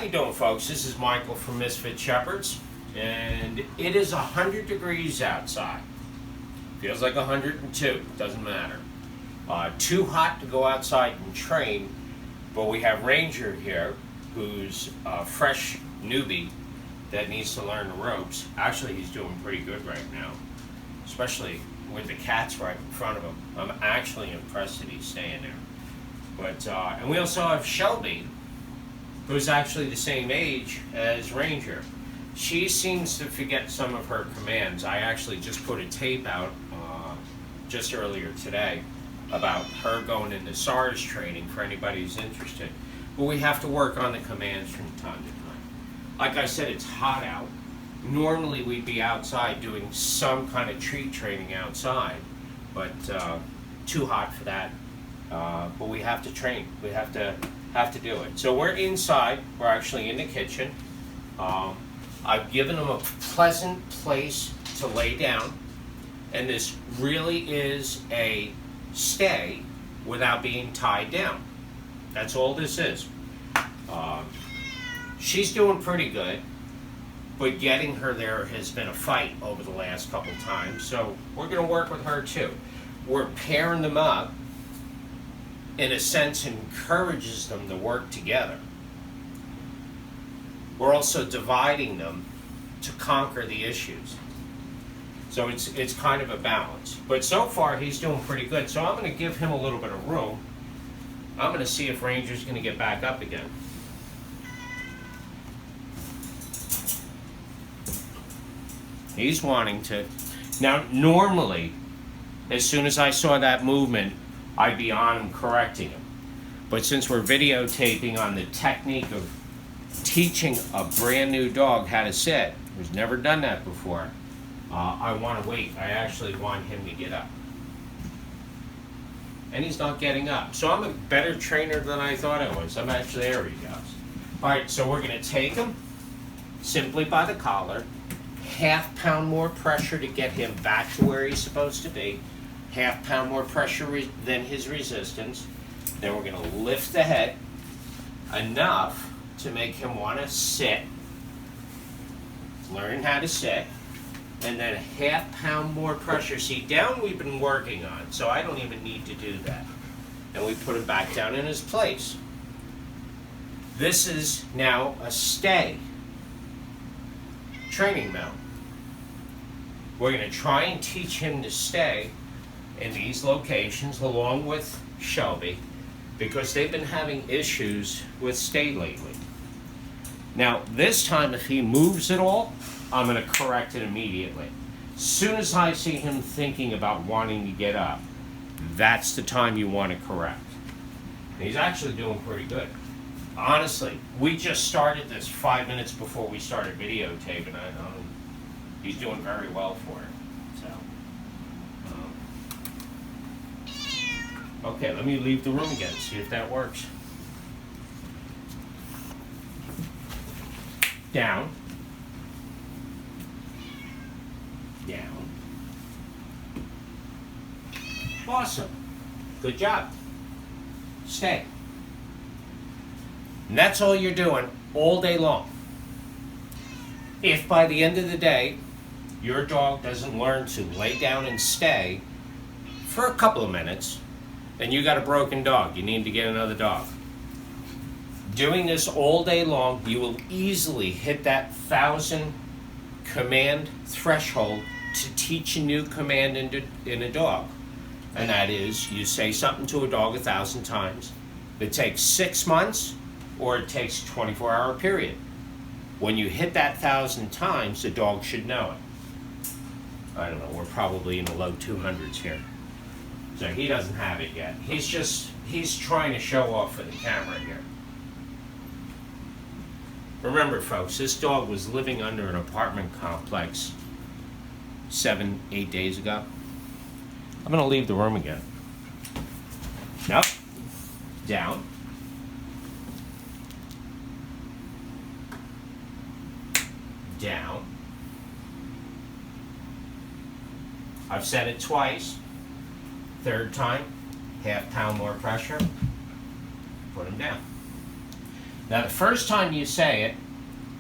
you doing, folks? This is Michael from Misfit Shepherds, and it is 100 degrees outside. Feels like 102, doesn't matter. Too hot to go outside and train, but we have Ranger here, who's a fresh newbie that needs to learn the ropes. Actually, he's doing pretty good right now, especially with the cats right in front of him. I'm actually impressed that he's staying there. But and we also have Shelby, who's actually the same age as Ranger. She seems to forget some of her commands. I actually just put a tape out just earlier today about her going into SARS training for anybody who's interested. But we have to work on the commands from time to time. Like I said, it's hot out. Normally we'd be outside doing some kind of treat training outside, but too hot for that. But we have to train. We have to do it. So we're inside. We're actually in the kitchen. I've given them a pleasant place to lay down, and this really is a stay without being tied down. That's all this is. She's doing pretty good, but getting her there has been a fight over the last couple times, so we're going to work with her too. We're pairing them up. In a sense, encourages them to work together. We're also dividing them to conquer the issues. So it's kind of a balance. But so far, he's doing pretty good. So I'm going to give him a little bit of room. I'm going to see if Ranger's going to get back up again. He's wanting to. Now, normally, as soon as I saw that movement, I'd be on him correcting him. But since we're videotaping on the technique of teaching a brand new dog how to sit, who's never done that before, I want to wait. I actually want him to get up. And he's not getting up. So I'm a better trainer than I thought I was. I'm actually, there he goes. All right, so we're going to take him simply by the collar, half-pound more pressure to get him back to where he's supposed to be, half-pound more pressure than his resistance. Then we're going to lift the head enough to make him want to sit, learn how to sit, and then half-pound more pressure. See, down we've been working on, so I don't even need to do that. And we put him back down in his place. This is now a stay training mount. We're going to try and teach him to stay in these locations along with Shelby, because they've been having issues with stay lately. Now, this time if he moves at all, I'm going to correct it immediately. As soon as I see him thinking about wanting to get up, that's the time you want to correct. And he's actually doing pretty good. Honestly, we just started this 5 minutes before we started videotaping. He's doing very well for it. Okay, let me leave the room again, see if that works. Down. Down. Awesome. Good job. Stay. And that's all you're doing all day long. If by the end of the day, your dog doesn't learn to lay down and stay for a couple of minutes, then you got a broken dog. You need to get another dog. Doing this all day long, you will easily hit that 1,000 command threshold to teach a new command in a dog. And that is, you say something to a dog 1,000 times. It takes 6 months, or it takes a 24-hour period. When you hit that 1,000 times, the dog should know it. I don't know, we're probably in the low 200s here. So he doesn't have it yet. He's trying to show off for the camera here. Remember, folks, this dog was living under an apartment complex 7-8 days ago. I'm going to leave the room again. Up, down. Down. I've said it twice. Third time, half-pound more pressure, put him down. Now, the first time you say it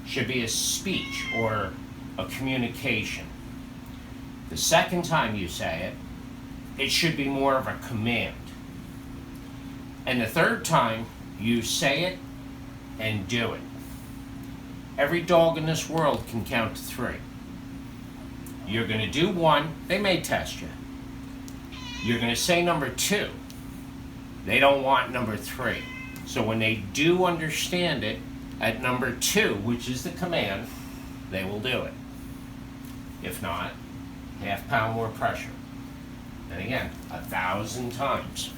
should be a speech or a communication. The second time you say it, it should be more of a command. And the third time, you say it and do it. Every dog in this world can count to 3. You're going to do 1, they may test you. You're going to say number 2. They don't want number 3. So when they do understand it at number 2, which is the command, they will do it. If not, half pound more pressure. And again, 1,000 times.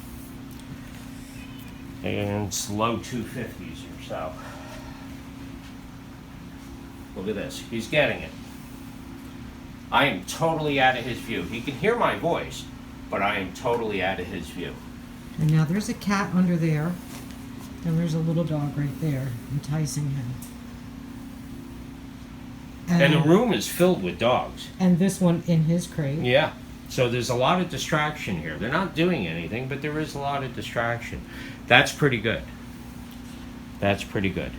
And it's low 250s or so. Look at this. He's getting it. I am totally out of his view. He can hear my voice, but I am totally out of his view. And now there's a cat under there, and there's a little dog right there, enticing him. And the room is filled with dogs. And this one in his crate. Yeah. So there's a lot of distraction here. They're not doing anything, but there is a lot of distraction. That's pretty good. That's pretty good.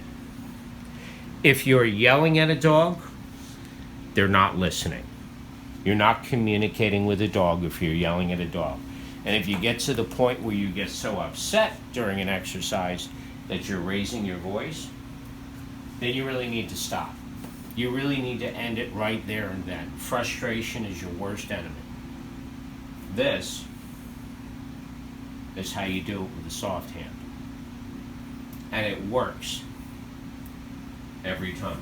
If you're yelling at a dog, they're not listening. You're not communicating with a dog if you're yelling at a dog. And if you get to the point where you get so upset during an exercise that you're raising your voice, then you really need to stop. You really need to end it right there and then. Frustration is your worst enemy. This is how you do it with a soft hand. And it works every time.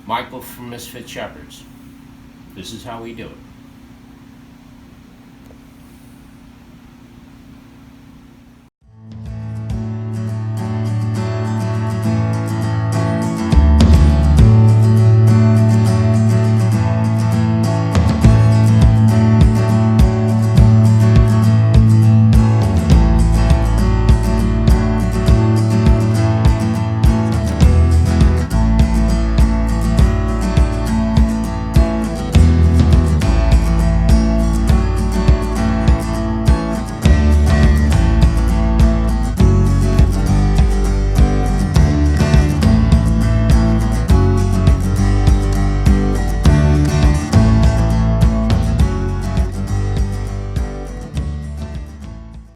Michael from Misfit Shepherds. This is how we do it.